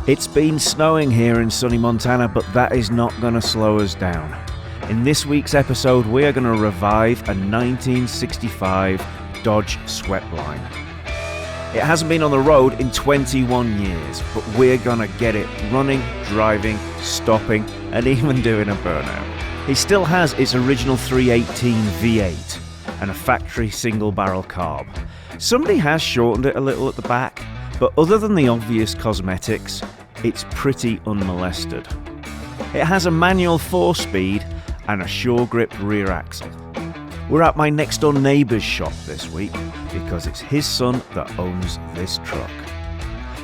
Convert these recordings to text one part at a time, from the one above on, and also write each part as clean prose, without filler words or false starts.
It's been snowing here in sunny Montana, but that is not going to slow us down. In this week's episode, we are going to revive a 1965 Dodge Sweptline. It hasn't been on the road in 21 years, but we're going to get it running, driving, stopping, and even doing a burnout. It still has its original 318 V8 and a factory single barrel carb. Somebody has shortened it a little at the back, but other than the obvious cosmetics, it's pretty unmolested. It has a manual 4-speed and a sure grip rear axle. We're at my next door neighbour's shop this week because it's his son that owns this truck.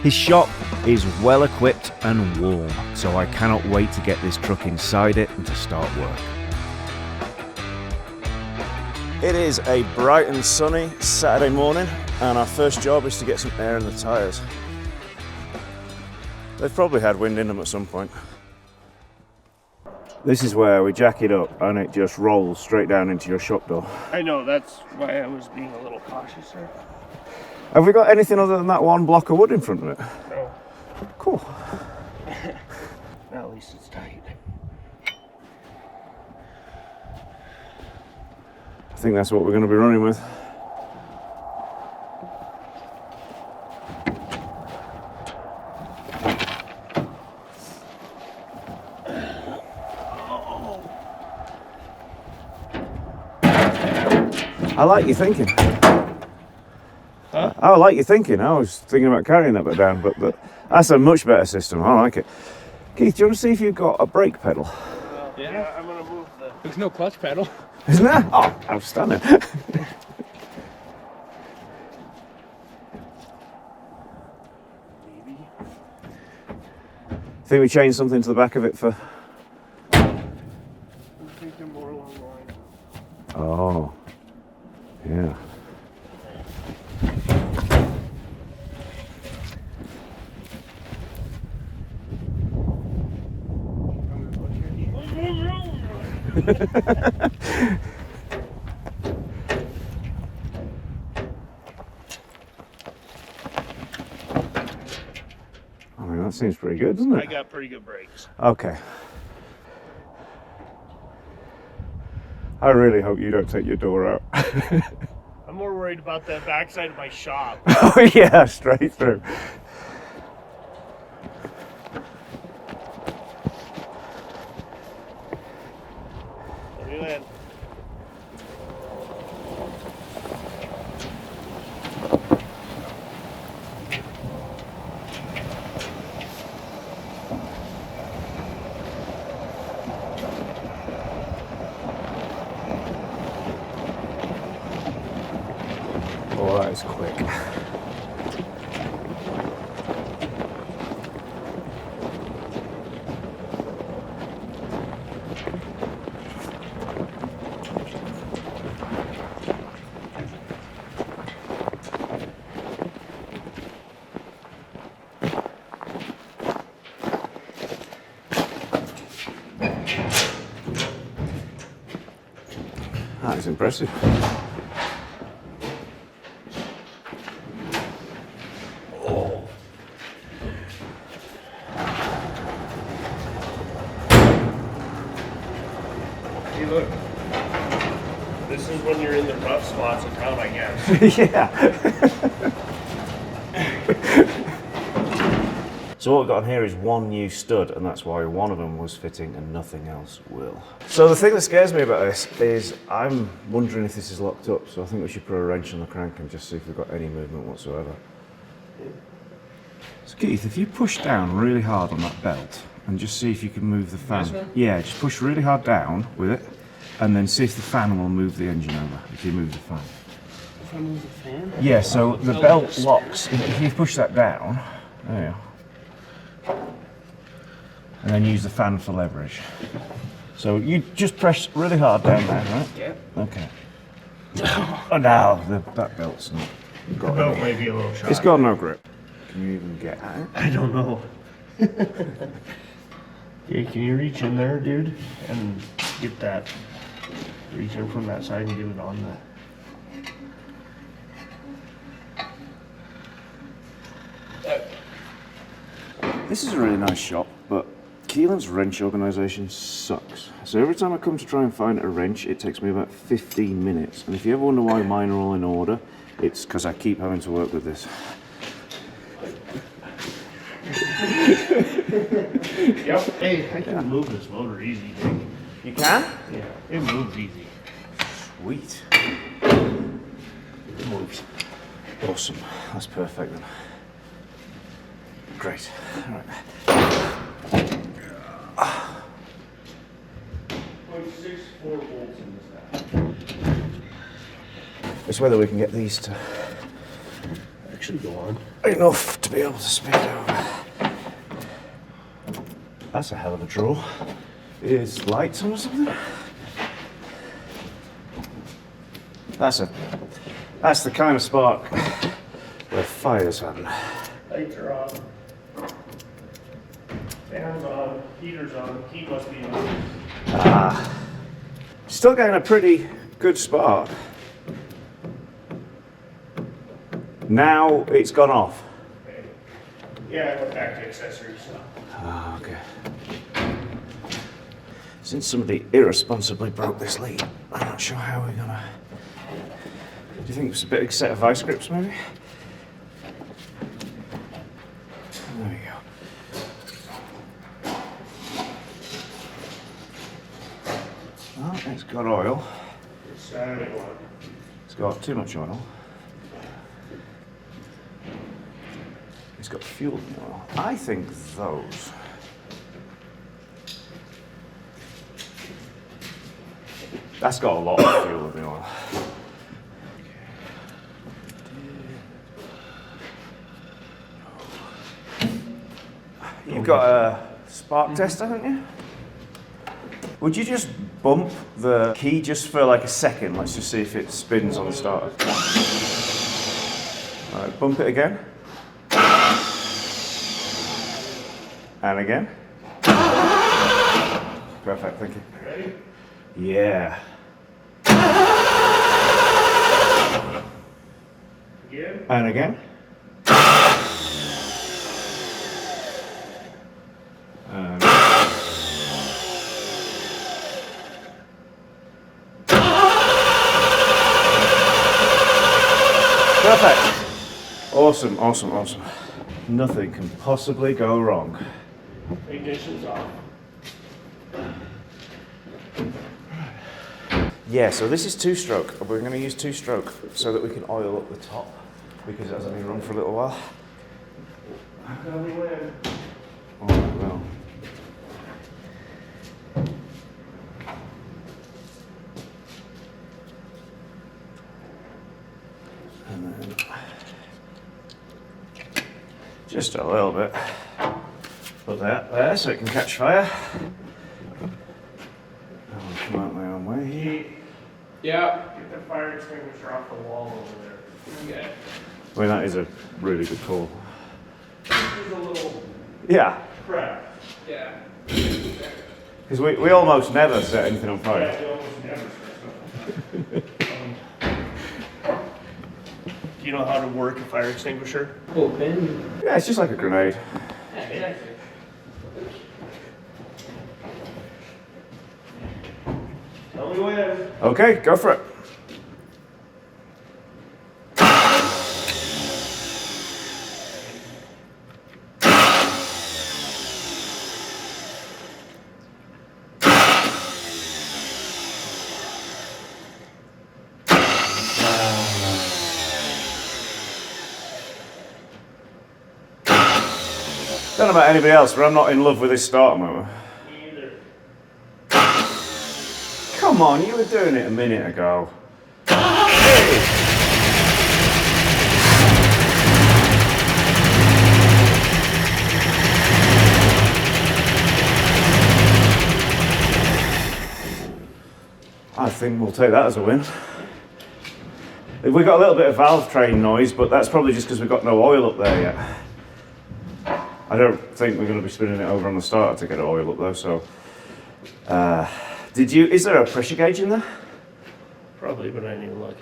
His shop is well equipped and warm, so I cannot wait to get this truck inside it and to start work. It is a bright and sunny Saturday morning, and our first job is to get some air in the tyres. They've probably had wind in them at some point. This is where we jack it up and it just rolls straight down into your shop door. I know, that's why I was being a little cautious there. Have we got anything other than that one block of wood in front of it? No. Cool. At least it's tight. I think that's what we're going to be running with. I like your thinking. Huh? I like your thinking. I was thinking about carrying that bit down, but that's a much better system. I like it. Keith, do you want to see if you've got a brake pedal? Yeah, I'm going to move the... There's no clutch pedal. Isn't there? Oh, outstanding. Think we changed something to the back of it for... I'm thinking more along the line. Oh, yeah. I mean, that seems pretty good, doesn't it? I got pretty good brakes. Okay. I really hope you don't take your door out. I'm more worried about the backside of my shop. Oh yeah, straight through. Let me land. Oh, that is quick. That is impressive. Hey, look. This is when you're in the rough spots of town, I guess. Yeah. So what we've got on here is one new stud, and that's why one of them was fitting and nothing else will. So the thing that scares me about this is I'm wondering if this is locked up, so I think we should put a wrench on the crank and just see if we've got any movement whatsoever. So Keith, if you push down really hard on that belt and just see if you can move the fan. This one? Yeah, just push really hard down with it and then see if the fan will move the engine over, if you move the fan. If I move the fan? Yeah, so the belt locks. If you push that down, there you go. And then use the fan for leverage. So you just press really hard down there, right? Yep. Okay. Oh, now that belt's not got The belt any. may be a little shot. It's got no grip. Can you even get at it? I don't know. Okay, can you reach in there, dude, and get that? Reach in from that side and get it on the. This is a really nice shop, but Keelan's wrench organisation sucks. So every time I come to try and find a wrench, it takes me about 15 minutes. And if you ever wonder why mine are all in order, it's because I keep having to work with this. Yep. Hey, I can move this motor easy, Dick. You can? Yeah, it moves easy. Sweet. It moves. Awesome. That's perfect then. Great. All right. 0.64 volts in this now. It's whether we can get these to Actually go on. enough to be able to speed over. That's a hell of a draw. Is lights on or something? That's the kind of spark where fires happen. Lights are on. Fans on. Heater's on. Heat must be on. Still getting a pretty good spark. Now it's gone off. Okay. Yeah, I went back to accessories. So. Ah, okay. Since somebody irresponsibly broke this lead, I'm not sure how we're gonna... Do you think it's a big set of vice grips, maybe? There we go. Oh, it's got oil. It's It's got too much oil. It's got fuel in the oil. I think those. That's got a lot of fuel in the oil. You've got a spark tester, haven't you? Would you just bump the key just for like a second? Let's just see if it spins on the starter. All right, bump it again. And again. Perfect, thank you. Ready? Yeah. Again? And again. And perfect. Awesome, awesome, awesome. Nothing can possibly go wrong. Ignition's off. Yeah, so this is two-stroke. We're going to use two-stroke so that we can oil up the top because it hasn't been run for a little while. Tell me when. Oh, well. And then just a little bit. Put that there so it can catch fire. I'll come out my own way. Yeah. Get the fire extinguisher off the wall over there. Okay. I mean, that is a really good call. This is a little Yeah, crap. Yeah. because we almost never set anything on fire. Yeah, you almost never set stuff. Do you know how to work a fire extinguisher? Open. Yeah, it's just like a grenade. Exactly. Tell me when. Okay, go for it. Don't know about anybody else, but I'm not in love with this starter motor. Me either. Come on, you were doing it a minute ago. Hey. I think we'll take that as a win. We got a little bit of valve train noise, but that's probably just because we've got no oil up there yet. I don't think we're going to be spinning it over on the starter to get oil up though, so... is there a pressure gauge in there? Probably, but I didn't even look.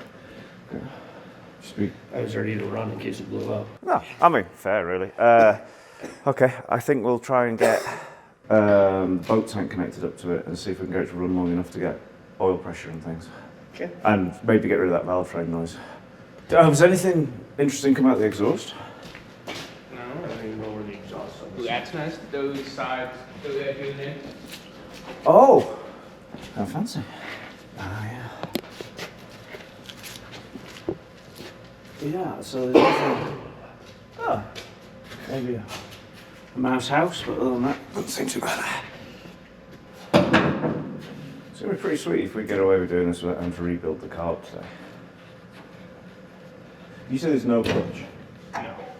Just be... I was ready to run in case it blew up. No, I mean, fair really. Okay, I think we'll try and get boat tank connected up to it and see if we can get it to run long enough to get oil pressure and things. Okay. And maybe get rid of that valve frame noise. Has anything interesting come out of the exhaust? No, I don't even know where the exhaust is. That's nice. Those sides, those edges in. Oh! How fancy. Ah, yeah. Yeah, so there's nothing. Oh, maybe a mouse house, but other than that, doesn't seem too bad. It's going to be pretty sweet if we get away with doing this without having to rebuild the carb today. You said there's no clutch?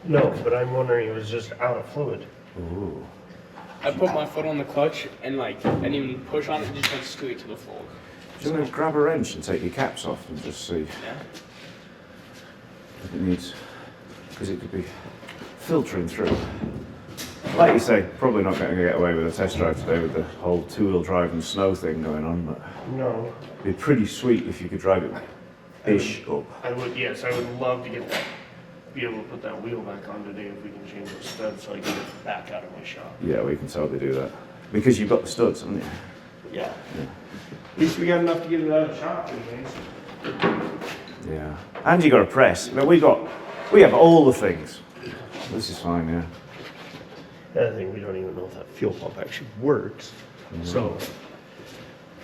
No, but I'm wondering if it was just out of fluid. Ooh. I put my foot on the clutch and like didn't even push on it, it just went straight to the floor. Do you want to grab a wrench and take your caps off and just see Yeah. if it needs, because it could be filtering through. Like you say, probably not going to get away with a test drive today with the whole two-wheel drive and snow thing going on, but No. it'd be pretty sweet if you could drive it ish up. I would, yes, I would love to get that, be able to put that wheel back on today if we can change those studs so I can get it back out of my shop. Yeah, we can totally do that. Because you've got the studs, haven't you? Yeah. At least we got enough to get it out of the shop anyways. Yeah. And you got a press. I mean, we have all the things. This is fine, yeah. The other thing, we don't even know if that fuel pump actually works. So,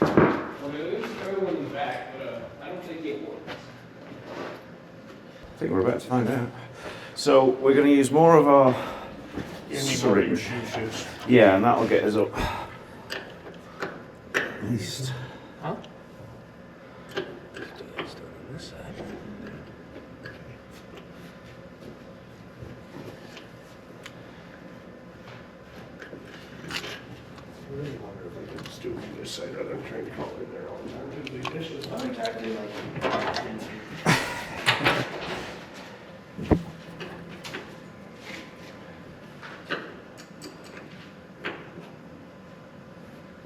Well, there is another one in the back, but I don't think it works. I think we're about to find out. So we're going to use more of our syringe. juices. Yeah, and that'll get us up. At least. Huh? I really wonder if I could just do it from this side rather than trying to call in there all the time. Because the addition is not exactly like.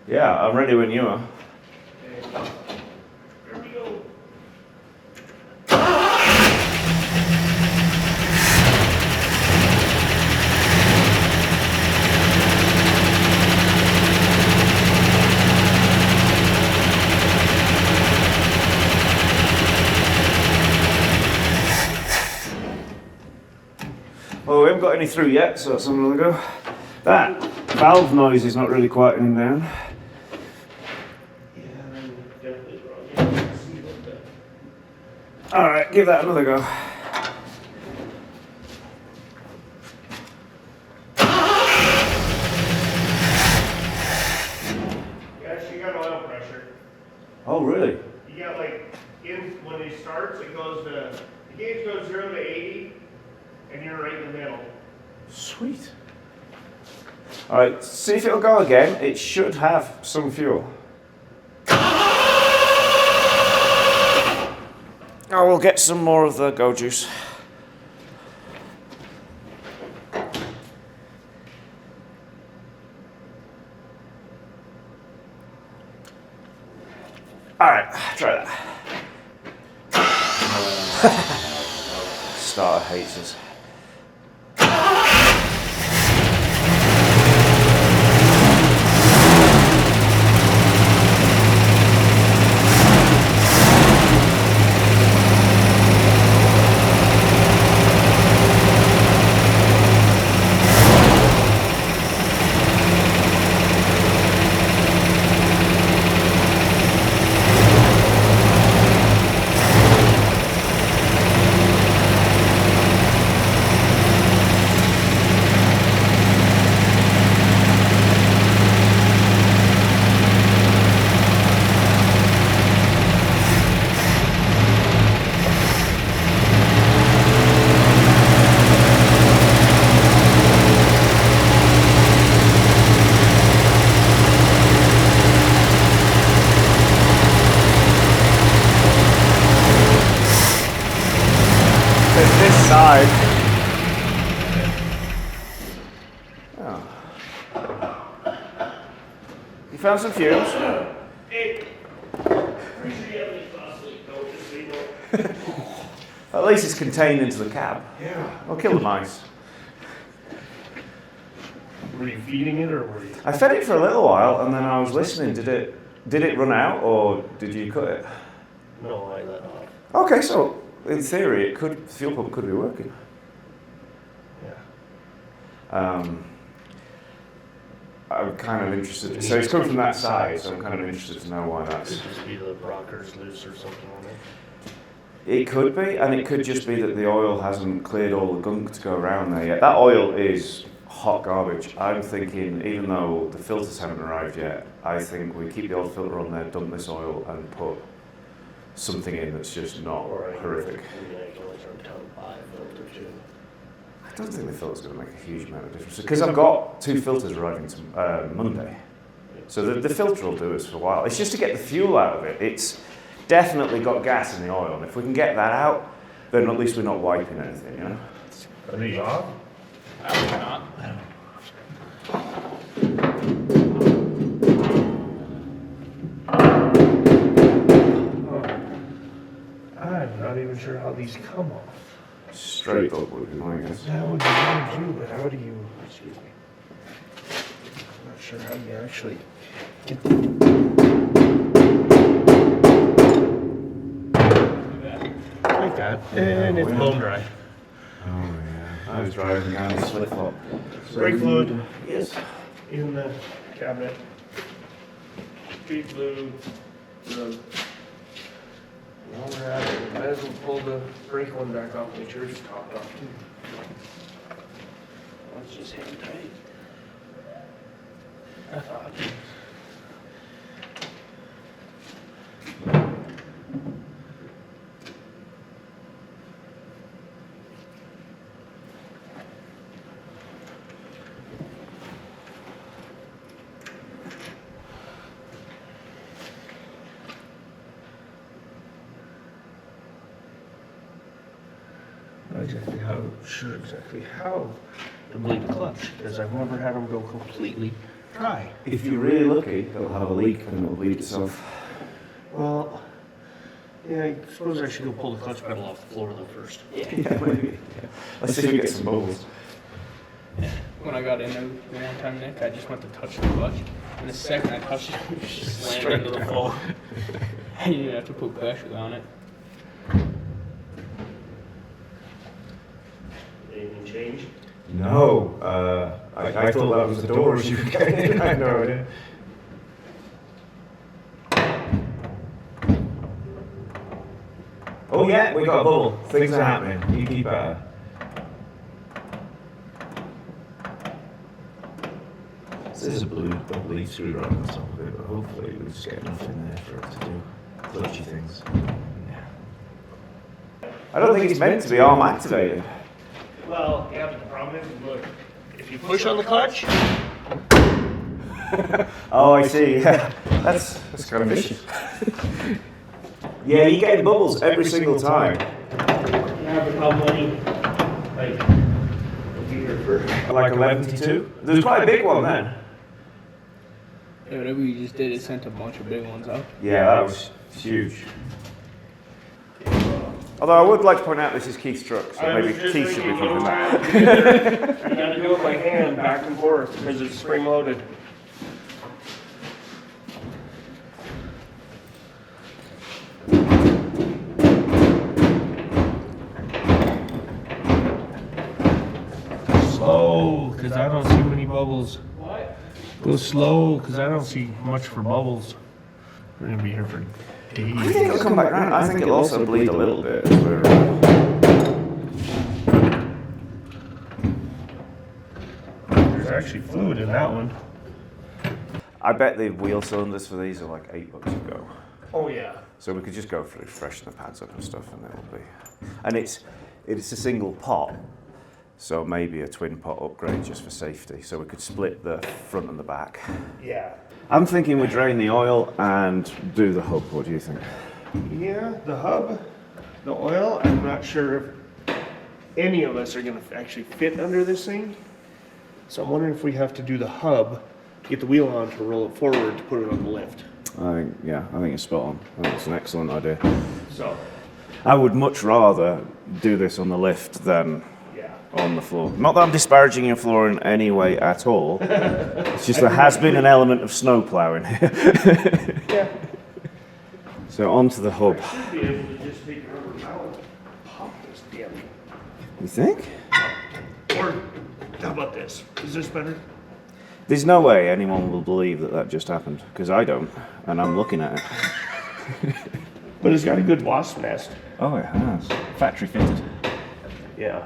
Yeah, I'm ready when you are. Here we go. Well, we haven't got any through yet, so that's another go. That valve noise is not really quieting down. Yeah, I'm definitely wrong. Yeah, see what the- Alright, give that another go. You actually got oil pressure. Oh, really? You got like, when it starts, it goes to, the gauge goes 0 to 80, and you're right in the middle. Sweet. Alright, see if it'll go again. It should have some fuel. Oh, we'll get some more of the go juice. Alright, try that. Starter hates us. This side. Oh. You found some fumes? Hey, pretty sure you have any fast leak though, just so you know. At least it's contained into the cab. Yeah. I'll kill the mice. Were you feeding it or were you? I fed it for a little while, and then I was listening. Did it run out, or did you cut it? No, I let off. Okay, so in theory, the fuel pump could be working. Yeah. I'm kind of interested. So it's coming from that side, so I'm kind of interested to know why that's. Could just be the rockers loose or something on it. It could be, and it could just be that the oil hasn't cleared all the gunk to go around there yet. That oil is hot garbage. I'm thinking, even though the filters haven't arrived yet, I think we keep the old filter on there, dump this oil, and put something in that's just not horrific. I can only turn ton 5 filter too. I don't think the filter's going to make a huge amount of difference, because I've got 2 filters arriving Monday. So the filter will do us for a while. It's just to get the fuel out of it. It's definitely got gas in the oil, and if we can get that out, then at least we're not wiping anything, you know? Are these off? I would not. I'm not even sure how these come off. Straight up would be my guess. That would be good too, but how do you, excuse me. I'm not sure how you actually get the. Like that, and it's blown dry. Oh yeah, I was driving down the slip flop. Brake fluid is in the cabinet. Street fluid, while we're at it, we might as well pull the brake one back off, make sure it's topped off too. Let's just hang tight. I thought. Not exactly how to bleed the clutch, because I've never had them go completely dry. If you're really lucky, it'll have a leak and it'll bleed itself. Well, yeah, I suppose I should go pull the clutch pedal off the floor though first. Yeah, maybe. Yeah. Let's see if we get some bubbles. When I got in there the one time, Nick, I just went to touch the clutch, and the second I touched it, it just slammed into the floor. And you have to put pressure on it. Anything change? No, I thought that was the doors you were getting in. I had no idea. Oh yeah, we got a bubble. Things are happening. You keep at it. There's a blue bubbly screw right on top of it, but hopefully we'll just get enough in there for it to do clutchy things. I don't think it's meant to be arm activated. Well, yeah, but the problem is, look, if you push on the clutch. Oh, I see. Yeah, that's kind of vicious. Yeah, you get bubbles every single time. Yeah, but how many? Like, Like 11-2? There's quite a big one then. Yeah, whatever you just did, it sent a bunch of big ones out. Yeah, that was huge. Although I would like to point out this is Keith's truck, so maybe Keith should be keeping that. I gotta do it by hand, back and forth, because it's spring loaded. Slow, because I don't see many bubbles. What? Go slow, because I don't see much for bubbles. We're gonna be here for days. I think it'll come back around. I think it'll also bleed a little bit. There's actually fluid in that one. I bet the wheel cylinders for these are like $8 a go. Oh yeah. So we could just go through, freshen the pads up and stuff, and it'll be. And it's a single pot, so maybe a twin pot upgrade just for safety. So we could split the front and the back. Yeah. I'm thinking we drain the oil and do the hub. What do you think? Yeah, the hub, the oil, I'm not sure if any of us are gonna actually fit under this thing. So I'm wondering if we have to do the hub to get the wheel on to roll it forward to put it on the lift. I think it's spot on. I think it's an excellent idea. So, I would much rather do this on the lift than yeah. on the floor. Not that I'm disparaging your floor in any way at all. It's just there has been an element of snow plowing here. Yeah. So onto the hub. Should be able to just take a rubber mallet, pop this damn. You think? Or how about this? Is this better? There's no way anyone will believe that that just happened, because I don't, and I'm looking at it. But it's got a good wasp nest. Oh, it has. Factory fitted. Yeah.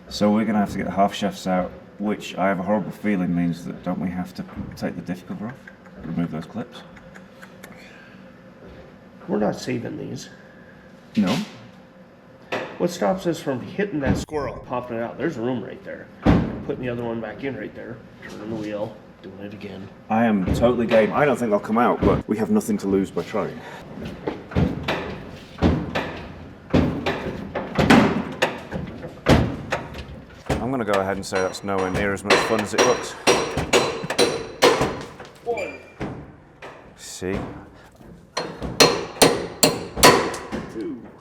So we're going to have to get the half shafts out, which I have a horrible feeling means that don't we have to take the diff cover off? Remove those clips? We're not saving these. No. What stops us from hitting that squirrel, popping it out? There's room right there. Putting the other one back in right there. Turning the wheel, doing it again. I am totally game. I don't think they'll come out, but we have nothing to lose by trying. I'm going to go ahead and say that's nowhere near as much fun as it looks. One. See?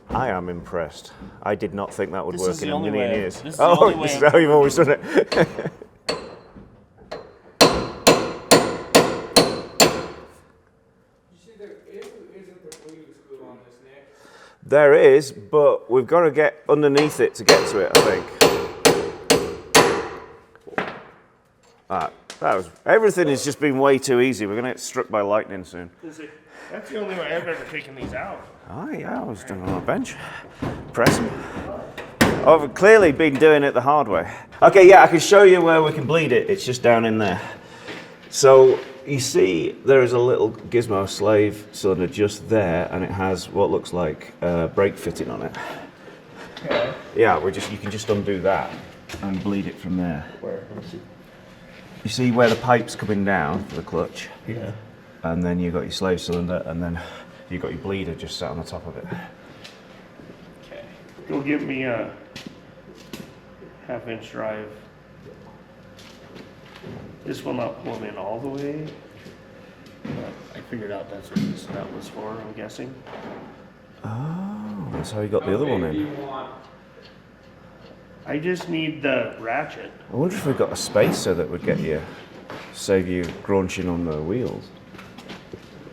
I am impressed. I did not think that would This work is the in a only million way. years. This is the only way This is how you've always done it. There is, but we've got to get underneath it to get to it, I think. That was, everything has just been way too easy. We're going to get struck by lightning soon. That's the only way I've ever taken these out. Oh yeah, I was doing it on a bench. Press them. I've clearly been doing it the hard way. Okay, yeah, I can show you where we can bleed it. It's just down in there. So you see there is a little gizmo slave cylinder just there, and it has what looks like brake fitting on it. Okay. Yeah, you can just undo that and bleed it from there. Where? Let me see. You see where the pipe's coming down for the clutch? Yeah. And then you've got your slave cylinder, and then you've got your bleeder just sat on the top of it. Okay. Go give me a half-inch drive. This will not pull them in all the way. But I figured out that's what this nut was for, I'm guessing. Oh, that's how you got the other one in. I just need the ratchet. I wonder if we've got a spacer that would save you crunching on the wheels.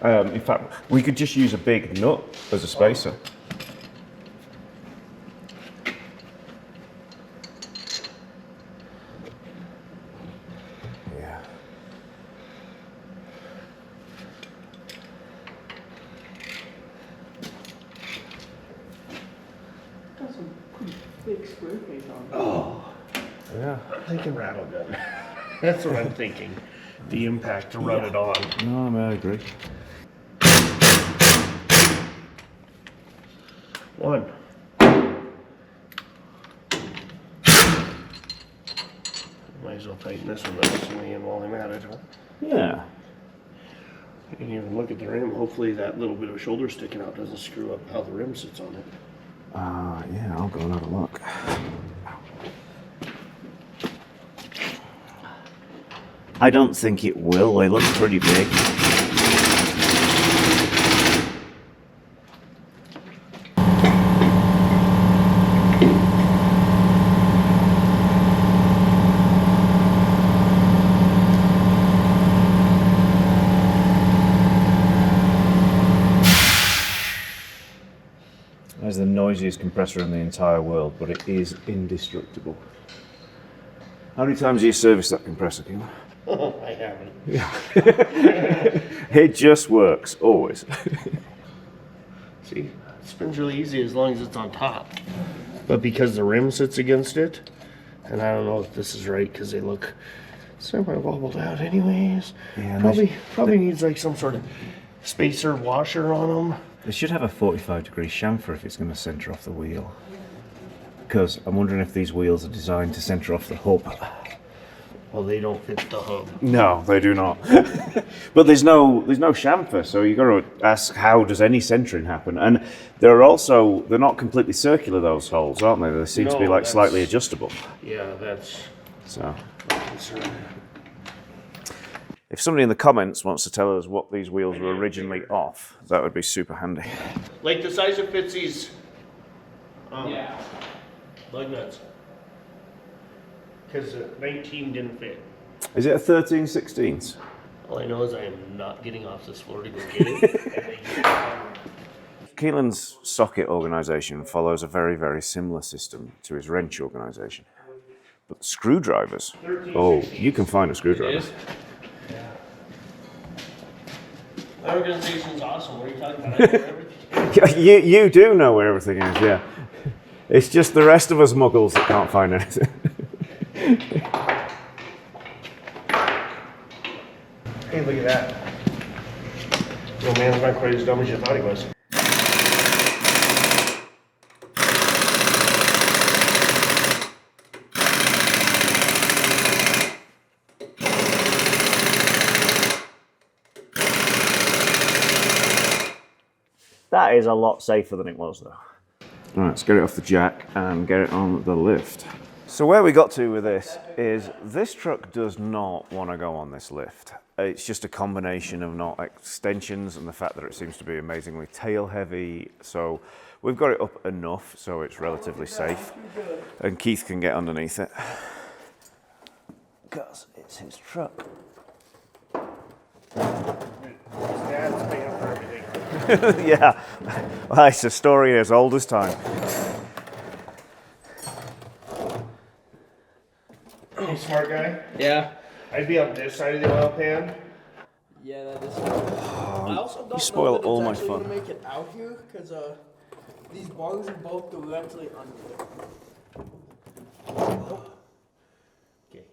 In fact, we could just use a big nut as a spacer. Yeah. Got some pretty thick spray paint on it. Oh, Yeah. like a rattle gun. That's what I'm thinking. The impact to run it on. No, I agree. One. Might as well tighten this one up in while I'm at it. Huh? Yeah. I didn't even look at the rim. Hopefully that little bit of shoulder sticking out doesn't screw up how the rim sits on it. Yeah, I'll go and have a look. I don't think it will. They look pretty big. It's the noisiest compressor in the entire world, but it is indestructible. How many times do you service that compressor, Kim? I haven't. Yeah. It just works, always. See, it spins really easy as long as it's on top. But because the rim sits against it, and I don't know if this is right because they look semi-wobbled out anyways. Yeah, probably needs like some sort of spacer washer on them. They should have a 45-degree chamfer if it's going to centre off the wheel. Because I'm wondering if these wheels are designed to centre off the hub. Well, they don't fit the hub. No, they do not. But there's no chamfer, so you've got to ask how does any centering happen? And they're not completely circular, those holes, aren't they? They seem to be No, like that's- slightly adjustable. Yeah, that's So my concern. if somebody in the comments wants to tell us what these wheels were originally off, that would be super handy. Like the size of Fitzy's. Yeah. Lug nuts. Because 19 didn't fit. Is it a 13/16? All I know is I am not getting off this floor to go get it. Keelan's socket organisation follows a very, very similar system to his wrench organisation. But screwdrivers, oh, you can find a screwdriver. It is. My organization's awesome. What are you talking about? I know everything. You do know where everything is, yeah. It's just the rest of us muggles that can't find anything. Hey, look at that. Oh man's not quite as dumb as you thought he was. That is a lot safer than it was, though. All right, let's get it off the jack and get it on the lift. So where we got to with this is this truck does not want to go on this lift. It's just a combination of not extensions and the fact that it seems to be amazingly tail heavy. So we've got it up enough so it's relatively safe. And Keith can get underneath it. Because it's his truck. Dad's paying for everything. Yeah, well, it's a story as old as time. Hey, smart guy. Yeah. I'd be on this side of the oil pan. Yeah, that is. I also don't spoil know that all it's my actually fun. gonna make it out here because these bars are both directly under it. Okay.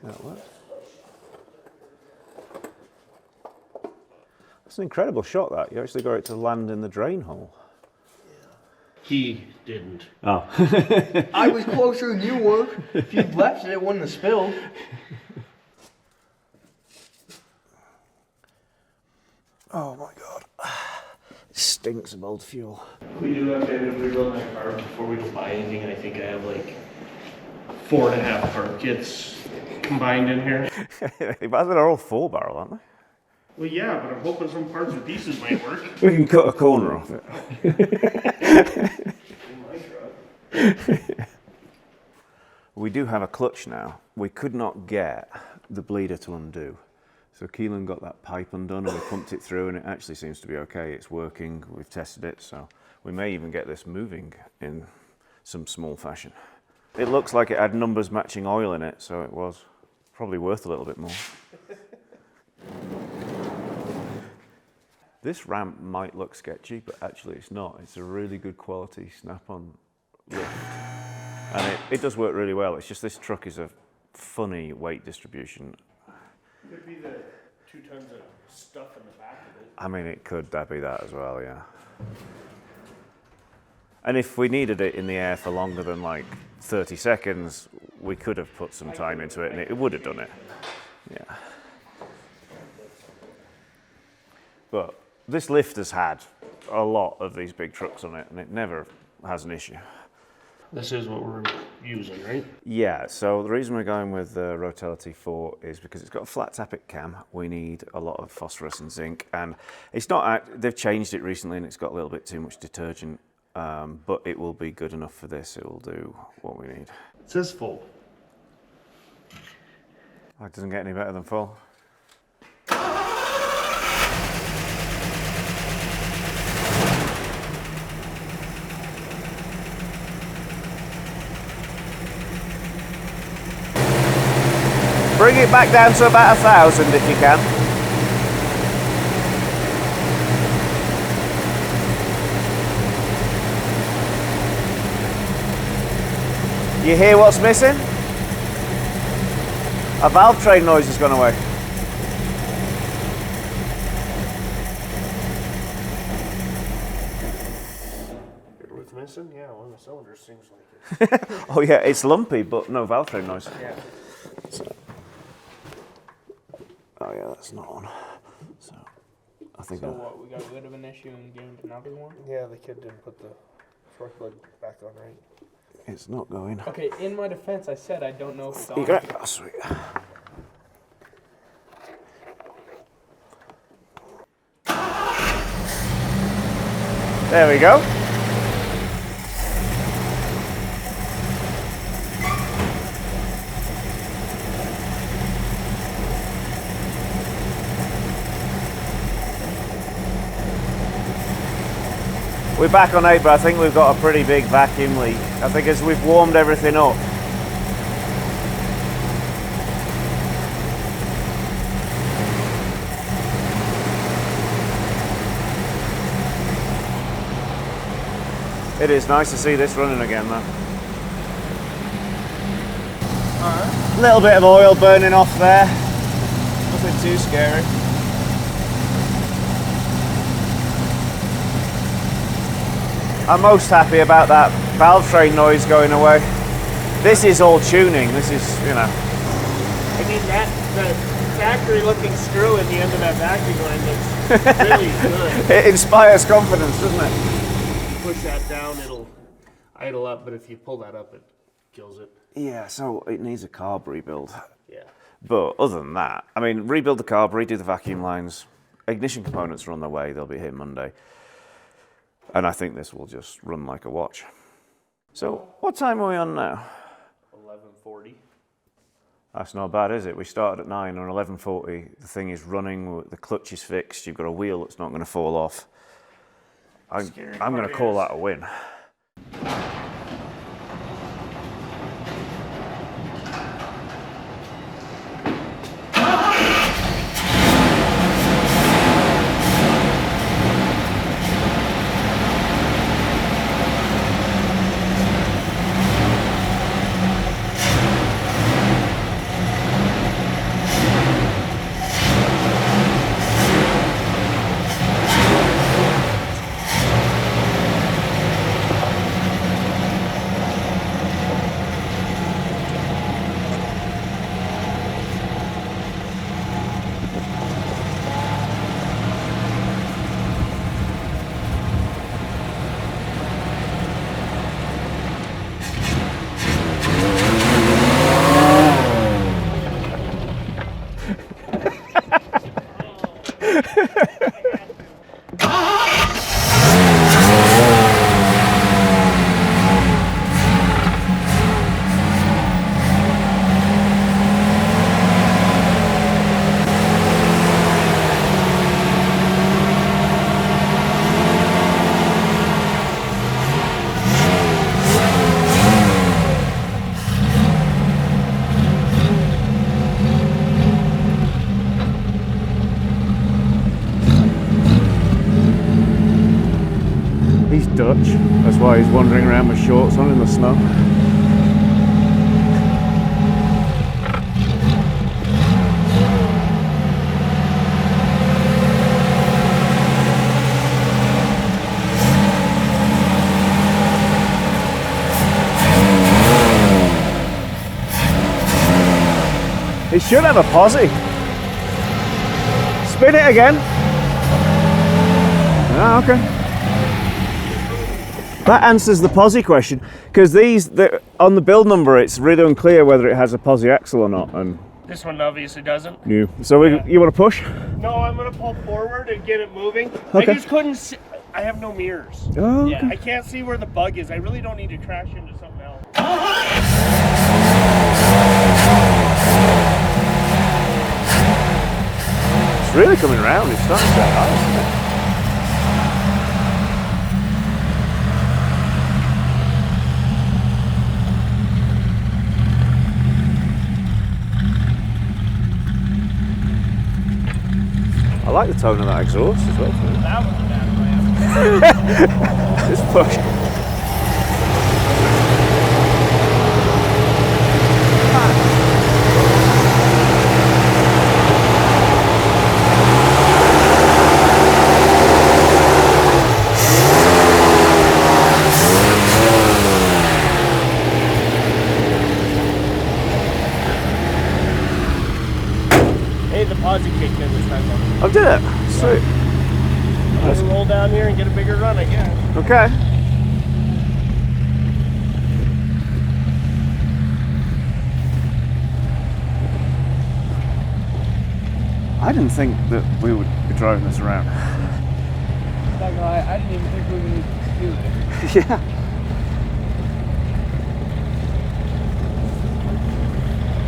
That works. That's an incredible shot, that. You actually got it to land in the drain hole. He didn't. Oh. I was closer than you were. If you'd left it, it wouldn't have spilled. Oh my god. It stinks of old fuel. We do have to rebuild my car before we go buy anything. I think I have like 4.5 part kits combined in here. But they're all 4-barrel, aren't they? Well, yeah, but I'm hoping some parts and pieces might work. We can cut a corner off it. In my truck. We do have a clutch now. We could not get the bleeder to undo. So Keelan got that pipe undone and we pumped it through and it actually seems to be okay. It's working, we've tested it, so we may even get this moving in some small fashion. It looks like it had numbers matching oil in it, so it was probably worth a little bit more. This ramp might look sketchy, but actually it's not. It's a really good quality snap-on lift. And it does work really well. It's just this truck is a funny weight distribution. Could be the 2 tons of stuff in the back of it. I mean, it could be that as well, yeah. And if we needed it in the air for longer than like 30 seconds, we could have put some time into it and it would have done it. Yeah. But this lift has had a lot of these big trucks on it and it never has an issue. This is what we're using, right? Yeah, so the reason we're going with the Rotel T4 is because it's got a flat tappet cam. We need a lot of phosphorus and zinc, and it's not, they've changed it recently and it's got a little bit too much detergent, but it will be good enough for this. It will do what we need. It says full. Oh, it doesn't get any better than full. Bring it back down to about 1,000 if you can. You hear what's missing? A valve train noise has gone away. What's missing? Yeah, one of the cylinders seems like it. Oh yeah, it's lumpy, but no valve train noise. Yeah. So. Oh yeah, that's not on. So I think. So what? We got rid of an issue and gave it another one. Yeah, the kid didn't put the spark plug back on right. It's not going. Okay, in my defense, I said I don't know if it's on. You got it? Oh, sweet. There we go. We're back on 8, but I think we've got a pretty big vacuum leak. I think as we've warmed everything up. It is nice to see this running again, though. A little bit of oil burning off there. Nothing too scary. I'm most happy about that valve train noise going away. This is all tuning. This is, you know. I mean, the factory-looking screw at the end of that vacuum line looks really good. It inspires confidence, doesn't it? Push that down, it'll idle up, but if you pull that up, it kills it. Yeah, so it needs a carb rebuild. Yeah. But other than that, I mean, rebuild the carb, redo the vacuum lines. Ignition components are on their way. They'll be here Monday. And I think this will just run like a watch. So, what time are we on now? 11:40. That's not bad, is it? We started at 9, on 11:40, the thing is running, the clutch is fixed, you've got a wheel that's not going to fall off. I'm going to call that a win. He's Dutch, that's why he's wandering around with shorts on in the snow. It should have a posse. Spin it again. Ah, okay. That answers the posi question, because on the build number it's really unclear whether it has a posi axle or not. And This one obviously doesn't. so you want to push? No, I'm going to pull forward and get it moving. Okay. I just couldn't see. I have no mirrors. Oh, Yeah, okay. I can't see where the bug is. I really don't need to crash into something else. It's really coming around. It's starting to get high, isn't it? I like the tone of that exhaust as well. That was a bad plan. Just push. Hey, the posi kicked in this time. Oh, did it? Sweet. Let's roll down here and get a bigger run, I guess. Okay. I didn't think that we would be driving this around. I didn't even think we would do it. Yeah.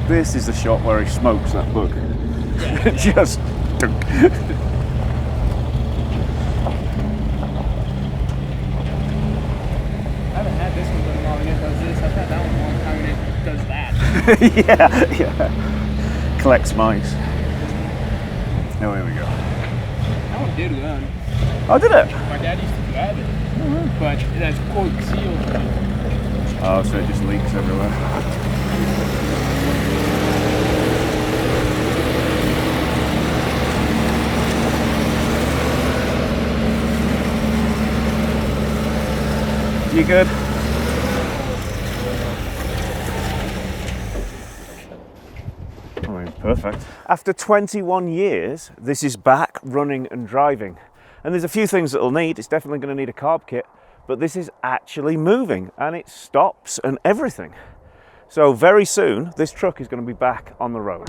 This is the shot where he smokes that bug. Yeah. Just dunk. yeah. Collects mice. Oh, here we go. That one did run. Oh, did it? My dad used to drive it, but it has cork seals. Oh, so it just leaks everywhere. You good? I mean, perfect. After 21 years, this is back running and driving. And there's a few things that it'll need. It's definitely going to need a carb kit, but this is actually moving and it stops and everything. So very soon, this truck is going to be back on the road.